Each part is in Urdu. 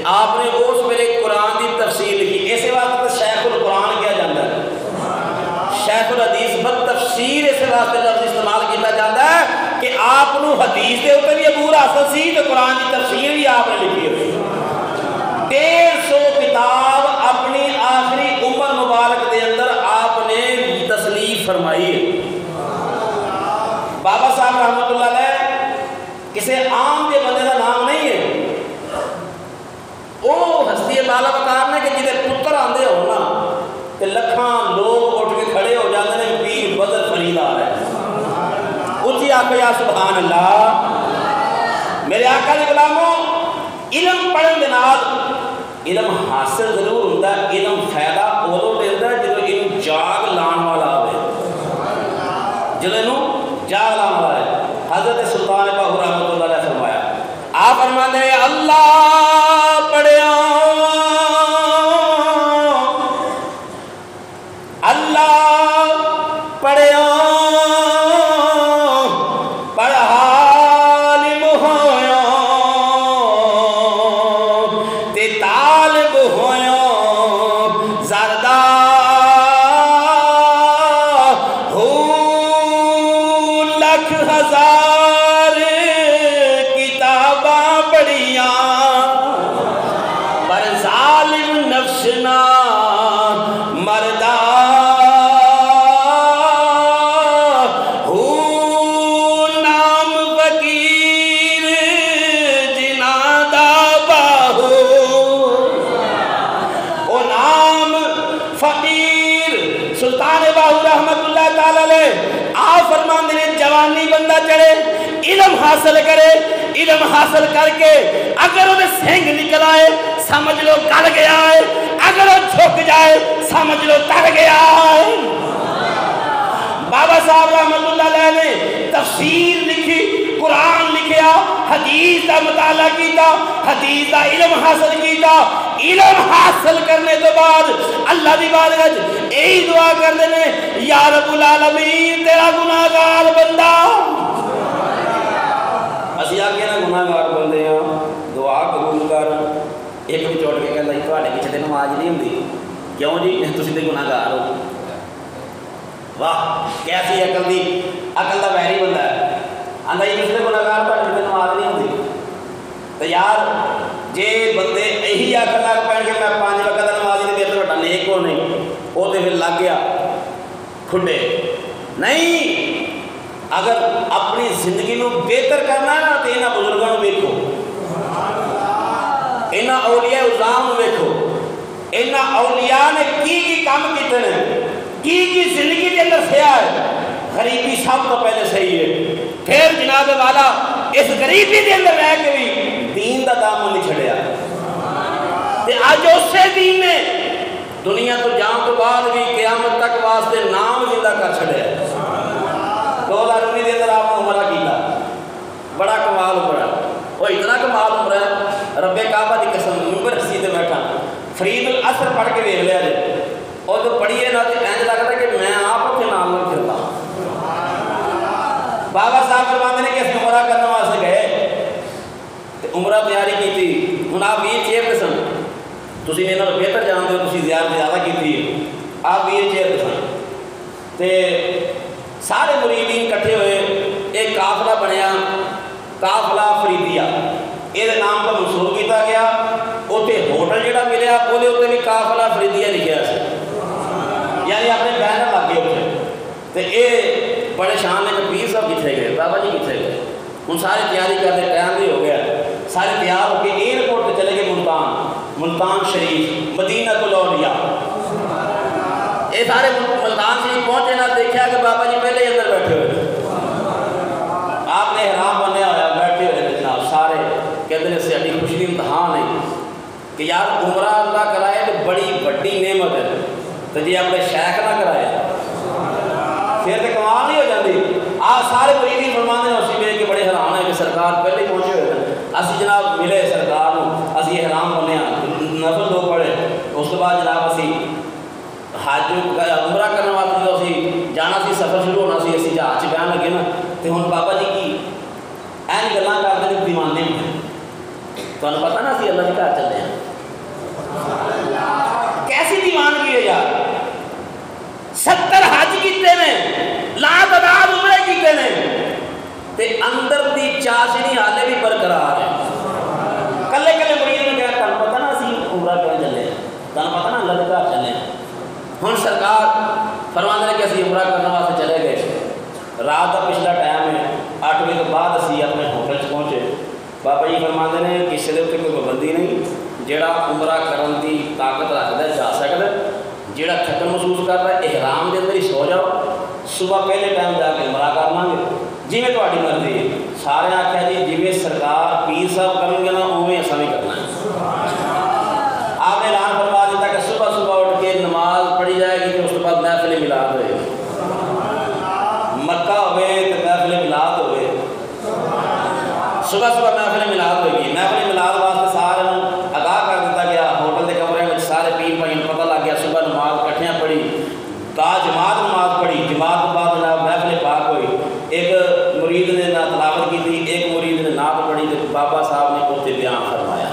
آپ نے اس ویلے قرآن کی تفسیر لکھی. اسی واسطے شیخ القرآن کیا جاتا ہے, شیخ الحدیث بد تفسیر اس واسطے لفظ استعمال کیا جاتا ہے کہ آپ کو حدیث کے اوپر بھی عبور حاصل سی تو قرآن کی تفسیر بھی آپ نے لکھی ہوئی. 150 کتاب اپنی آخری عمر مبارک کے اندر آپ نے تصنیف فرمائی ہے. بابا صاحب رحمۃ اللہ علیہ کسی عام کے بندے کا نام نہیں ہے, وہ ہستی بالا وقار نے کہ جہاں پتر آتے ہو نا تو لکھاں لوگ اٹھ کے کھڑے ہو جاتے ہیں پیر بدر فرید آ رہا ہے. اچھی آخو یا سبحان اللہ. میرے آقا دے غلاموں, علم پڑھن دے نال علم حاصل ضرور ہوتا ہے, علم فائدہ ادو دیتا ہے جب علم جاگ لان والا آئے, جب علم جاگ لان والا ہے. حضرت سلطان باہو رحمۃ اللہ علیہ فرمایا, آپ فرماتے ہیں اللہ پڑھیا اللہ پڑھیا بندہ چڑھے علم حاصل کرے, علم حاصل کر کے اگر وہ سنگ نکل آئے سمجھ لو گل گیا ہے, اگر وہ جھک جائے سمجھ لو تر گیا ہے. بابا صاحب رحمۃ اللہ علیہ نے تفسیر لکھی, قرآن لکھیا, حدیث کا مطالعہ کیتا, حدیث کا علم حاصل کیتا. علم حاصل کرنے تو بعد اللہ دی بارگاہ یہی دعا کرتے ہیں یا رب العالمین تیرا گناہگار بندہ. اسی آگے نا گناہگار بندے ہیں, دعا قبول کر. ایک بھی چوٹ کے کہتا تھوڑے پیچھے تے نماز نہیں ہوندی, کیوں جی تسی تے گناہگار ہو. واہ کیسی عقل دی, عقل دا ویری بندہ ہے. آندا جی کسی تے گناہگار تھوڑے تے نماز نہیں ہوندی. تو یار جے بندے یہی عقل لگ پہن کے میں 5 وقت نماز نہیں دیتے بٹا نیک ہو نہیں, وہ تو پھر لگ گیا کھڈے نہیں. اگر اپنی زندگی کو بہتر کرنا ہے نا تو یہاں بزرگوں کو دیکھو, یہاں اولیاء اعظام کو دیکھو, یہاں اولیاء نے کی کام کیتے ہیں, کی زندگی کے اندر سیا ہے. غریبی سب تو پہلے صحیح ہے, پھر جناب والا اس غریبی کے اندر رہ کے بھی دین دا دامن نہیں چھڑیا. تے آج اسے دین نے دنیا تو جان تو بعد بھی قیامت تک واسطے نام زندہ کر چھڑیا. 2019 کے اندر آپ نے عمرہ کیتا, بڑا کمال عمرہ, وہ اتنا کمال عمرہ ہے رب کعبہ دی قسم منبر ہستی تے بیٹھا فرید العصر پڑھ کے دیکھ لیا جائے, اور جو پڑھیے نا تو اینج لگتا ہے کہ میں آپ اتنے نام میں پھرتا. بابا صاحب فرماتے ہیں کہ اس عمرہ کرنے واسطے گئے, عمرہ تیاری کی تھی. ہوں آپ یہ چیئرپرسن تسی نے انہوں بہتر جانتے ہو, تسی زیادہ کی تھی, آپ یہ چیئرپرسن تے سارے مریدین کٹھے ہوئے, ایک قافلہ بنیا, قافلہ فریدیہ یہ نام کا منسوب کیا گیا. اتنے ہوٹل جہاں ملیا وہ بھی قافلہ فریدیہ لکھا سی, یعنی اپنے بینر لگ گئے اتنے. تو یہ بڑے شان نے کہ پیر صاحب کتنے گئے, بابا جی کتنے گئے. ہوں سارے تیاری کرتے ٹائم بھی ہو گیا, سارے تیار ہو کے ایئرپورٹ پہ چلے گئے ملتان شریف مدینہ الاولیاء. یہ سارے ملتان شریف پہنچے نہ دیکھا کہ بابا جی پہلے ہی اندر بیٹھے ہوئے, آپ نے احرام بنیا ہوا بیٹھے ہوئے جناب. سارے کہتے ہیں ساری خوشی امتحان ہے کہ یار عمرہ اللہ کرائے تو بڑی بڑی نعمت ہے, تو جی اپنے شیخ نہ کرائے پھر تو کمال نہیں ہو جاتی. آپ سارے مریدین فرمانے ہیں اسی میں کہ بڑے حیران ہیں کہ سرکار پہلے پہنچے ہوئے ہیں. اسی جناب ملے سرکار کو, اسی احرام بنیا, نفل 2 پڑھے, اس کے بعد جناب اسی حج عمرہ کرنے واسطے جو اسی جانا سی, سفر شروع ہونا سی, اسی جہاز بہن لگے نا. تو ہوں بابا جی کی این گلاں کرتے ہیں دیوانے میں, تمہیں پتہ نا اسی اللہ کے گھر چلے ہیں. ہوں سرکار فرماندے نے کہ اسی عمرہ کرنے واسطے چلے گئے، رات کا پچھلا ٹائم ہے، 8 بجے تو بعد اسی اپنے ہوٹل پہنچے. بابا جی فرماندے نے کسی کے کوئی پابندی نہیں، جہاں عمرہ کرن دی طاقت رکھتا ہے جا سکتا ہے، جہاں تھکن محسوس کرتا ہے احرام کے اندر ہی سو جاؤ، صبح پہلے ٹائم جا کے عمرہ کر لیں گے جی میں تاری مرضی ہے. سارے آخیا جی جی سرکار پیر صاحب کریں گے نا اوے اصل بھی کرنا ہے. آپ نے اعلان فرما دیتا کہ صبح صبح اٹھ کے نماز پڑھی جائے گی تو اس کے بعد محفل میلاد ہوئے گی، مکہ ہوئے تو محفل میلاد ہوئے، صبح صبح محفل میلاد ہوئے گی. محفل میلاد واسطے سارے آگاہ کر دیتا گیا، ہوٹل کے کمرے میں سارے پیر بھائی پتہ لگ گیا. صبح نماز کٹھیاں پڑھی، تا جماعت نماز پڑھی، جماعت کے بعد جناب محفل پاک ہوئی. ایک مرید نے نہ تلاوت کی تھی، ایک مرید نے نعت پڑھی تو بابا صاحب نے اتنے بیان فرمایا.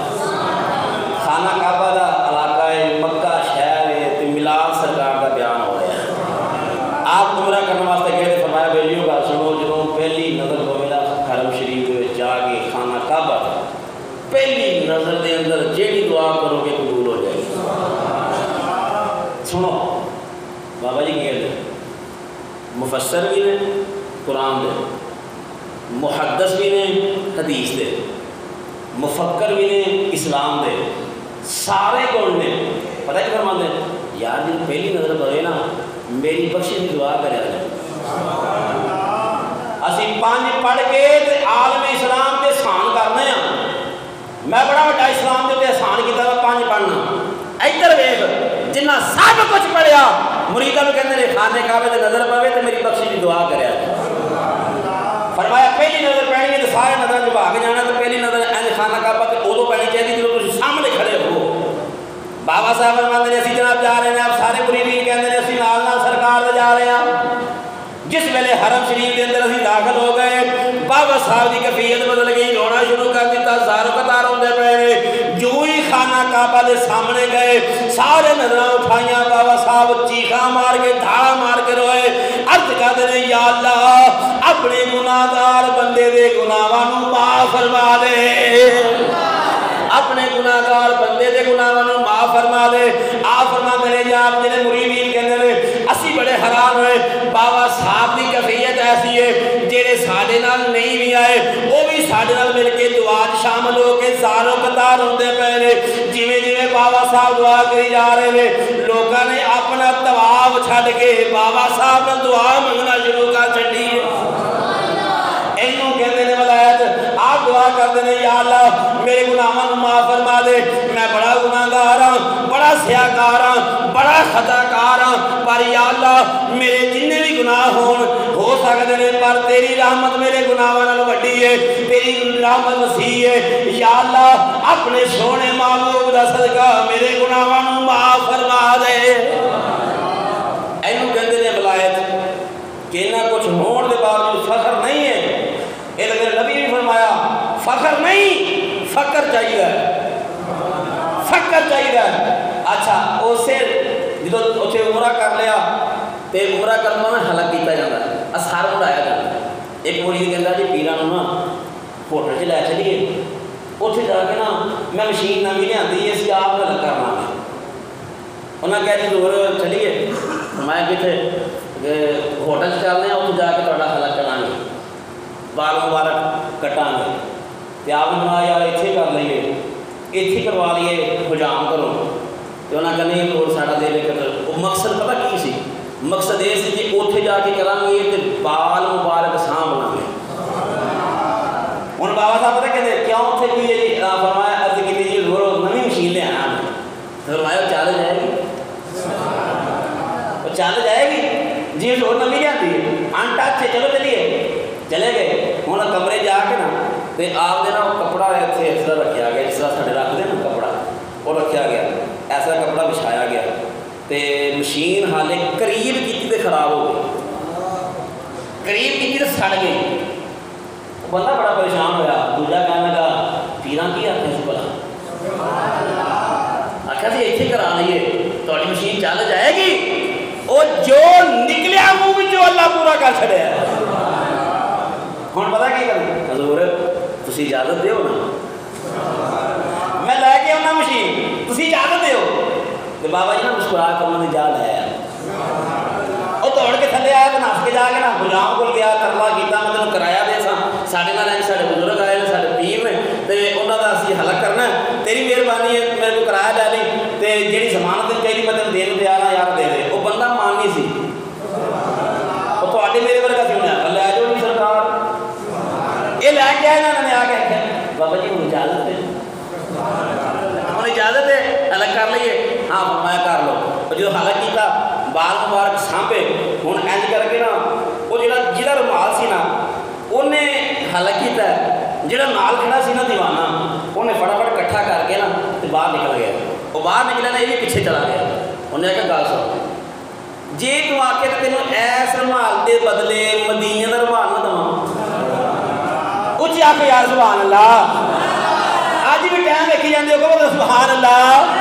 خانہ کعبہ کا علاقہ ہے، مکہ شہر ہے، تو میلاد سرکار کا بیان ہو رہا ہے. آپ عمرہ کرنے واسطے گئے تو فرمایا بیلیوں کا سنو، جب پہلی نظر کو میرا حرم شریف میں جا کے خانہ کعبہ پہلی نظر دے اندر جیڑی دعا کرو گے قبول ہو جائے گی. سنو بابا جی کہتے ہیں مفسر بھی نے قرآن دے، محدث بھی نے حدیث دے، مفکر بھی نے اسلام دے، سارے کون نے پتہ کیا فرماتے ہیں یار جن پہلی نظر پڑے نا میری بخشش کی دعا کرے جائے. اسی 5 پڑھ کے عالم اسلام کے احسان کرنے ہیں. میں بڑا بڑا اسلام کے احسان کیا 5 پڑھنا. ادھر ویخ جنہ سب کچھ پڑھیا مریداں بھی کہتے ہیں خانے کعبے تے نظر پوے تو میری بخشش کی دعا کرے. فرمایا پہلی نظر پینی ہے تو سارے نظر جب آگے جانا تو پہلی نظر این خانہ کعبہ تے ادو پینی چاہیے جب تم سامنے کھڑے ہو. بابا صاحب فرماتے ہیں اسی جناب جا رہے ہیں، آپ سارے مریدین کہتے ہیں اسی نال نال سرکار دے جا رہے ہیں. جس ویلے حرم شریف کے اندر اسی داخل ہو گئے بابا صاحب کی کیفیت بدل گئی، رونا شروع کر دیتا، زارو قطار ہوندے پے. جو ہی خانہ کعبہ دے سامنے گئے سارے نظراں اٹھائیاں، بابا صاحب چیخاں مار کے دھاڑا مار کے روئے، عرض کرتے ہیں یا اللہ اپنے گناہگار بندے دے گناہاں نوں معاف فرما دے، اپنے گناہگار بندے دے گناہاں نوں معاف فرما دے. آپ فرماتے ہیں یا آپ جنہیں مریدین کہندے نے اسی بڑے حیران ہوئے. بابا صاحب کی کیفیت ایسی ہے جڑے ساڈے نال نہیں بھی آئے وہ بھی ساڈے نال مل کے دعا شامل ہو کے زارو قطار ہوندے پے نے. جویں جویں بابا صاحب دعا کری جا رہے نے لوکاں نے اپنا طواف چھڈ کے بابا صاحب نال دعا منگنا شروع کر چھڈی ہے. اینوں کہندے نے ولایت. آپ دعا کرتے ہیں یا اللہ میرے گناہاں نوں معاف فرما دے، میں بڑا گناہگار ہاں، بڑا سیاکار ہاں، بڑا خطا کار ہاں، پر یا اللہ میرے جننے بھی گناہ ہو سکتے ہیں پر تیری رحمت میرے گناہاں نال وڈی ہے، تیری رحمت وسیع ہے. یا اللہ اپنے سونے محبوب دا صدقہ میرے گناہاں نوں معاف فرما دے. اینوں کہندے نے ولایت کہ نہ کچھ ہون دے باوجود فخر نہیں ہے. یہ میرے نبی بھی فرمایا فخر نہیں فکر چاہیے، فکر چاہیے. اچھا اسے جدو اتنے عمرہ کر لیا تو عمرہ کرنا نا حلق کیا جاتا ہے، اثار اڑایا جاتا ہے. ایک مرید کہتا جی پیران نا ہوٹل سے لے چلیے اتنے جا کے نا میں مشین نوی لیا اسی آپ نے حلق کرنا ہے. انہیں کہا جی دور چلیے میں کتنے ہوٹل سے چلنے اتنے جا کے تھوڑا حلق کرا گے، بال مبارک کٹاں گے. تو آپ نے کہا یار اتنے کر لیے، اتنے کروا لیے حجام کرو. تو انہوں نے کہا نہیں لوڑ ساڑا دے لے کر. وہ مقصد پتہ کی سی؟ مقصد یہ سی کہ اتنے جا کے کریں گے تو بال مبارک سانبھنا گے. ہوں بابا صاحب پتہ کہتے کیوں اتنے کی جی فرمایا عرض کی جی رو نوی مشین لے آنا. فرمایا چل جائے گی، وہ چل جائے گی جی روز نوی آتی ہے ان ٹچ ہے، چلو چلیے چلے گئے. ہوں کمرے جا کے نا تو آپ نے نا کپڑا اتنے اس طرح رکھا گیا جس طرح سارے رکھتے ہیں نا کپڑا وہ رکھا گیا، ایسا کپڑا بچھایا گیا. تو مشین حالے قریب کی تو خراب ہو گئی، قریب کی تو سڑ گئی. بندہ بڑا پریشان ہوا. دوجا کہنے لگا پیران کی آتے ہیں بلا آخر جی اتنے کرا لیے تھوڑی مشین چل جائے گی. وہ جو نکلیا منہ جو اللہ پورا کر چڑیا. ہوں پتا کی کریں حضور تسی اجازت دیو نا میں لے کے آنا مشین، تسی اجازت دیو. تو بابا جی نا مسکرا کر انہوں نے جا لایا مہربانی ہے میرے کو کرایہ لے لی تے جیڑی ضمانت چاہیے میں تینوں دین تیار ہاں یار دے دے. وہ بندہ مان نہیں سی, وہ تھوڑے میرے ورگا سی ہونا لے جاؤ جی سرکار. یہ لے کے آئے نا انہوں نے آ کے آخیا بابا جی ہوں اجازت ہے, ہوں اجازت ہے الگ کر لیے. ہاں میں کر لو. جو حلق کیتا بال مبارک سانبے ہوں اینج کر کے نا وہ جہاں رومال سی نا انہیں حلق کیتا ہے, جہاں نال کھڑا سی نا دیوانہ انہیں فٹافٹ کٹھا کر کے نا باہر نکل گیا. وہ باہر نکلا نا یہ بھی پیچھے چلا گیا. انہیں کہا گل سن جی تو آ کے تینوں ایس رومال کے بدلے مدینے کا رومال نہ دوا اچھی آ کے یار سبحان اللہ. اج بھی ٹائم ویکھی جاتے ہو کہ سبحان اللہ.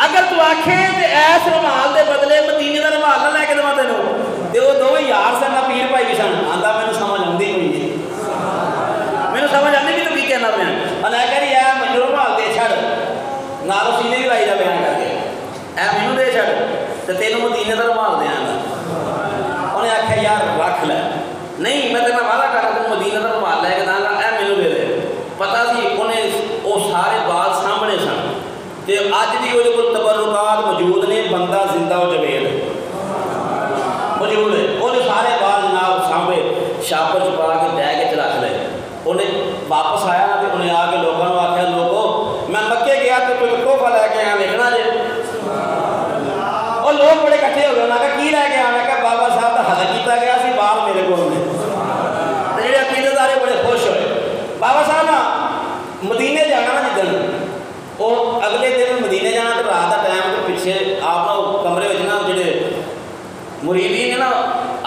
اگر تو آکھے تو ایس رومال کے بدلے مدینے کا رومال نہ لے کے دوا تینوں تو وہ دونوں یار سن نہ پیر بھائی بھی سن. آتا مینوں سمجھ آتی کوئی نہیں, مینوں سمجھ آتی بھی تو کی کہنا پیا. میں کہہ رہی ہے مینوں رومال دے چھڑ نالوں سینے بھی لائی جا بیان کر کے اے مینوں دے چھڑ تو تینوں مدینے کا رومال دیا گا. انہیں آخیا یار رکھ لے. نہیں میں تیرا وعدہ کرا تین مدینے کا رومال لے کے داں گا اے مینوں دے دے. پتا سی انہیں وہ سارے بال سامنے سن کہ اج بھی وہ تبرکات موجود نے. بندہ زندہ و جوید موجود ہے. انہیں سارے بال جناب سامنے شاپر چھپا کے لے کے رکھ لے. انہیں واپس آیا نا تو انہیں آ کے لوگوں نے آخیا لوگوں میں مکے گیا تو کوئی تحفہ لے کے آیا دیکھنا جی. اور لوگ بڑے کٹھے ہو گئے. انہوں نے کہا کی لے کے آیا؟ میں کہا بابا صاحب کا حلق کیتا گیا سی بال میرے کو. جڑے عقیدت دار بڑے خوش ہوئے. بابا صاحب نا مدینے جانا نا جدن وہ اگلے دن مدینے جانا تو رات کا ٹائم تو پیچھے آپ نا کمرے میں نا جڑے مریدین ہیں نا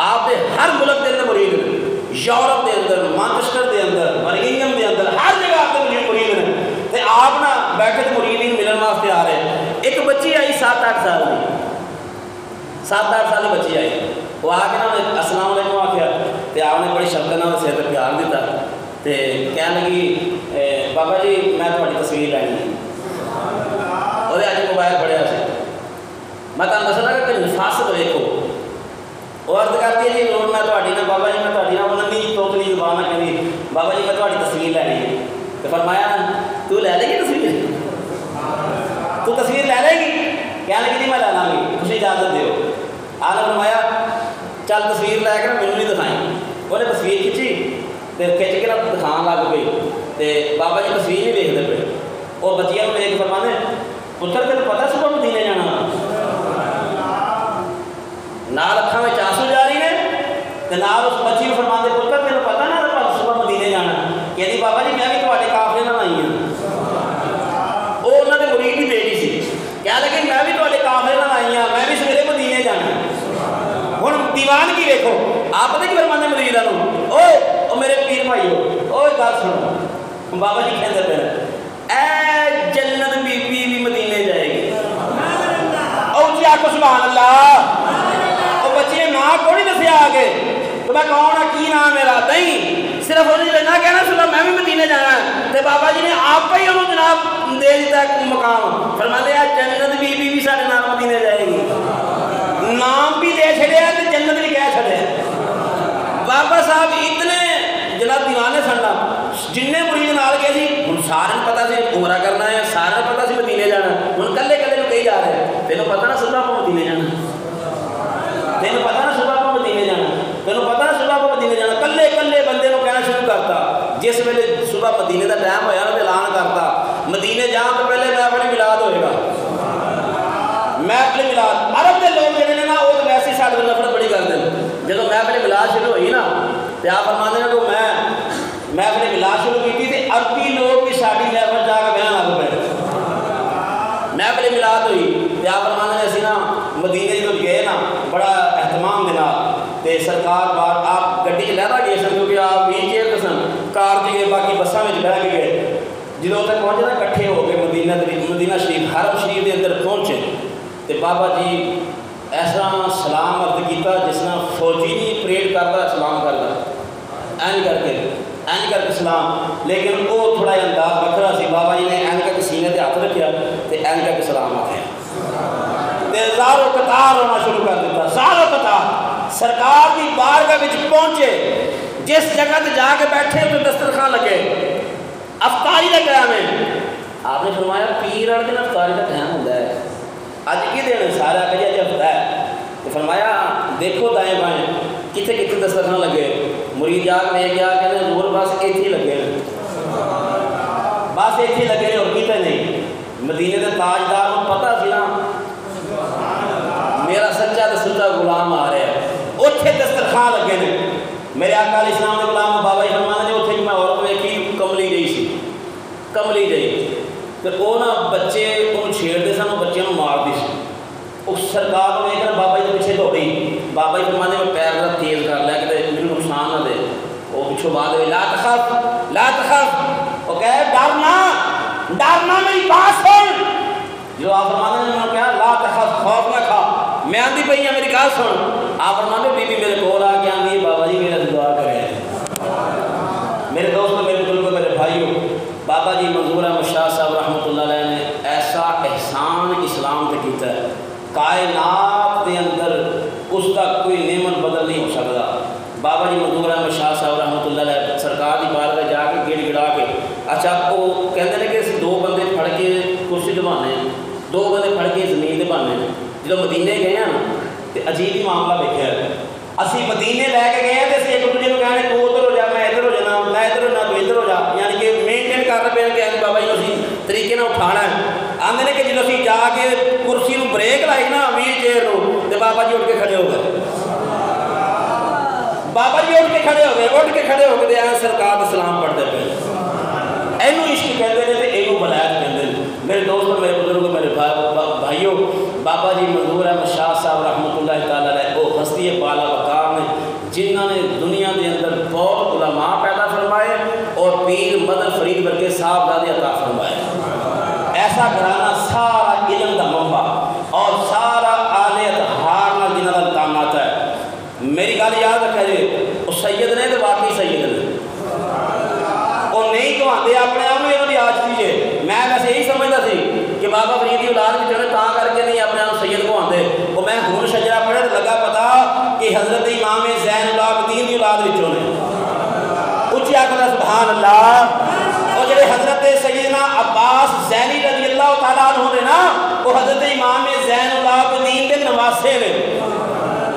آپ کے ہر ملک کے اندر مرید ہیں. یورپ کے اندر, مانچسٹر کے اندر, برمنگھم کے اندر, ہر جگہ آپ کے مرید ہیں. تو آپ نا بیٹھے مرید ملن واسطے آ رہے ہیں. ایک بچی آئی 7-8 سال کی, 7-8 سال کی بچی آئی. وہ آ کے نا السلام علیکم آخیا تو آپ نے بڑی شفقت نال سر تے پیار دیتا تو کہنے لگی بابا جی میں تھوڑی تصویر لینی ہے. وہ اج موبائل پڑھیا سے میں تمہیں دسنا کہ نفاست ویکھو. وہ عرض کرتی ہے جی لوڑ میں تھوڑی نا بابا جی میں تھوڑی نا نمی توتلی زبان نہ کہنی بابا جی میں تھوڑی تصویر لینی ہے. تو فرمایا تو لے لے گی تصویر؟ تو تصویر لے لے گی؟ کہنے لگی جی میں لے لاں گی تسی اجازت دیو. آپ نے فرمایا چل تصویر لے کے مینوں نہیں دکھائی. انہیں تصویر کھچی تو کھچ کے نا دکھان لگ پئی تو بابا جی تصویر نہیں دیکھتے پے. وہ بچیاں کو دیکھ فرمانے پتر تینوں پتا صبح مدینے جانا نال اکھاں وچ آنسو جاری نے تو نال اس بچی کو فرماندے پتر تینوں پتا نا صبح مدینے جانا. کہندی بابا جی میں بھی تواڈے قافلے نال آئی ہاں. وہ انہوں نے مرید کی بیٹی سی. کہہ لگی میں بھی تواڈے قافلے نال آئی ہاں, میں بھی سویرے مدینے جانا. ہن دیوان کی دیکھو آپ پتہ کی فرماندے مریداں نوں او میرے پیر بھائیو او گل سنو. بابا جی کہندے پے اے جنت بی بی بھی مدینے جائے گی. او جی آکھو سبحان اللہ. او بچے نا کوئی نہیں دسیا آگے تو میں کون ہاں کی نام میرا نہیں صرف انہیں نہ کہنا صبح میں بھی مدینے جانا تو بابا جی نے آپ ہی انہوں جناب دے دیتا مقام. فرماتے ہیں جنت بی بی بھی سارے نام مدینے جائے گی. نام بھی دے چھڑیا تو جنت بھی کہہ چھڑیا. بابا صاحب اتنے جناب دیوانے سننا جن مرید نال گئے سی ہوں سارے پتا سی عمرہ کرنا ہے, سارے پتا سی مدینے جانا. ہوں کلے کلے کہیں جا رہے ہیں تینوں پتا نا صبح کو مدینے جانا. تینوں پتا نا صبح کو مدینے جانا. تینوں پتا نا صبح کو مدینے جانا. کلے کلے بندے کو کہنا شروع کرتا جس ویلے صبح مدینے کا ٹائم ہوا نا تو اعلان کرتا مدینے جان تو پہلے میں اپنی ملاد ہوئے گا. میں اپنی ملاد عرب کے لوگ جڑے نے نا وہ تو ویسے ہی سارے نفرت بڑی کرتے ہیں. جب میں اپنی ملاد شروع ہوئی نا تو آپ فرماتے ہیں تو میں اپنی ملاد شروع کی تھی عربی لوگ بھی ساری محفل جا کے بیان لگ پے. میں اپنی ملاد ہوئی تو آپ فرماتے ہیں اسی نا مدینے جو گئے نا بڑا اہتمام دے نال تے سرکار بار آپ گڈی چ لہدا گئے سن کیونکہ آپ ویل چیئر تے سن کار چ گئے باقی بساں وچ بہ کے گئے. جدوں تک پہنچے نا کٹھے ہو کے مدینہ شریف حرم شریف دے اندر پہنچے تے بابا جی ایسا سلام عرض کیتا جس طرح فوجی نہیں پریڈ کرتا سلام کرتا اینج کر کے سلام. لیکن وہ تھوڑا جہا انداز وکھرا سی. بابا جی نے اینج کر کے سینے تے ہاتھ رکھیا تے اینج کر کے سلام آخیا تے زارو قطار ہونا شروع کر دیتا. زارو قطار سرکار کی بارگاہ وچ پہنچے جس جگہ تے جا کے بیٹھے تو دسترخوان لگے افطاری کا ٹائم ہے. آپ نے فرمایا پیر والے دن افطاری کا ٹائم ہوتا ہے، اج کی دن سارا کہ اج ہفتہ ہے، تو فرمایا دیکھو دائیں بائیں کتنے کتنے دسترخوان لگے، مرید جا کے کیا کہتے ہیں زور بس اتنے ہی لگے ہیں، بس اتنے ہی لگے ہیں اور کتنے نہیں۔ مدینے کے تاجدار کو پتہ سی نا میرا سچا تو سچا غلام آ رہا ہے، اتنے دسترخوان لگے نے۔ میرے آقا علیہ السلام کے غلام بابا جی فرماتے ہیں اتنے میں عورت ویکھی کملی جی سی، کملی جی، تو وہ نا بچے ان چھیڑتے سن، وہ بچے مارتی سی، اس سرکار کو ویکھ کر بابا جی کے پیچھے دوڑی، بابا جی فرماتے ہیں میں پیر ذرا تیز کر لیا کہ میرے نقصان نہ دے، وہ پچھوں بعد لا تخف لا تخف، وہ کہے ڈرنا ڈرنا میری بات سن، جو آپ فرماتے ہیں انہوں نے کہا لا تخف خوف نہ کھا، میں آندھی پئی ہوں میری بات سن، آپ فرماتے ہیں بی بی میرے کول آ کے آندھی بابا جی میرا دعا کرے، میرے دوستوں میرے بزرگوں میرے بھائیوں، بابا جی منظور احمد شاہ صاحب رحمۃ اللہ علیہ نے ایسا احسان اسلام پہ کیتا ہے، کائنات کے اندر اس کا کوئی نعمت بدل نہیں ہو سکتا۔ بابا جی منظور احمد شاہ صاحب رحمۃ اللہ علیہ سرکار کی بارگاہ جا کے گڑ گڑا کے، اچھا وہ کہتے ہیں کہ دو بندے پھڑ کے کرسی دبانے، دو بندے پھڑ کے زمین دبانے، جب مدینے گئے ہیں نا تو عجیب ہی معاملہ دیکھا ہے، اسی مدینے لے کے گئے ہیں تو اسی ایک دوسرے کو کہنے تو ادھر ہو جا میں ادھر ہو جانا، میں ادھر ہونا تو ادھر ہو جا، یعنی کہ مینٹین کر رہے ہیں کہ بابا جی اسی طریقے نہ اٹھانا ہے، آندے نے کہ جب اسی جا کے کرسی کو بریک لائی نا ویل چیئر کو تو بابا جی اٹھ کے کھڑے ہو گئے، بابا جی اٹھ کے کھڑے ہو گئے، اٹھ کے کھڑے ہو گئے آئے سرکار کا سلام پڑھتے پہ، اینو عشق کہتے ہیں تو اینو ولایت کہتے ہیں۔ میرے دوستوں میرے بزرگوں میرے بھائیوں، بابا جی منظور احمد شاہ صاحب رحمۃ اللہ تعالیٰ علیہ وہ ہستی بالا وقار نے جنہوں نے دنیا کے اندر بہت علماء پیدا فرمائے اور پیر مدر فرید ورگے صاحبزادے عطا فرمائے، ایسا گھرانہ سارا علم کا منبع اور سارا آلے اطہار نال جنہاں دا تعلق ہے۔ میری گل یاد رکھا جی، وہ سید نے تو واقعی سید نے، وہ نہیں کہاندے اپنے آپ میں انہوں آج دیجیے، میں ویسے یہی سمجھتا سی کہ بابا فرید کی اولاد بھی چلے تا کر کے نہیں اپنے آپ سید کو آندے، وہ میں ہون شجرہ پڑھے تو لگا پتا کہ حضرت امام زین العابدین کی اولاد وچوں نے، اچھی آخر سبحان اللہ، اور جڑے حضرت سیدنا عباس زینی رضی اللہ تعالیٰ عنہ نے نا وہ حضرت امام زین العابدین کے نواسے نے،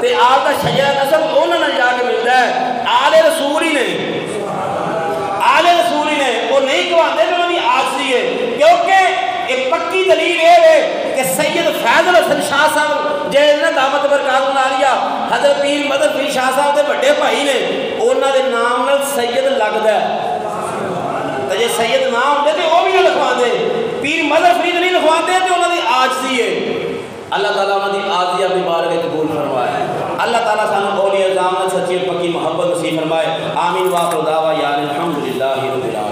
تے آپ کا شجرہ نسب انہوں نے جا کے ملتا ہے، آل رسول ہی نے، آل رسول ہی نے، وہ نہیں کہاندے کہ انہوں نے آجزی ہے، کیونکہ ایک پکی دلیل ہے کہ سید فیض الحسن شاہ صاحب جیسے دعوت برکات بنا لیا حضرت پیر مدر فرید شاہ صاحب دے بڑے بھائی نے انہوں نے نام نال سید لگتا ہے، تو جی سید نام ہوتے تو وہ بھی نہ لکھوا دے، پیر مدر فرید نہیں لکھوا دے تو انہوں نے آجزی ہے۔ اللہ تعالیٰ انہوں نے آجزی اپنی بارگاہ قبول فرمائے، اللہ تعالیٰ سانو اولیاء اعظام نے سچی پکی محبت نصیب فرمائے، آمین واخر دعوانا الحمدللہ رب العالمین۔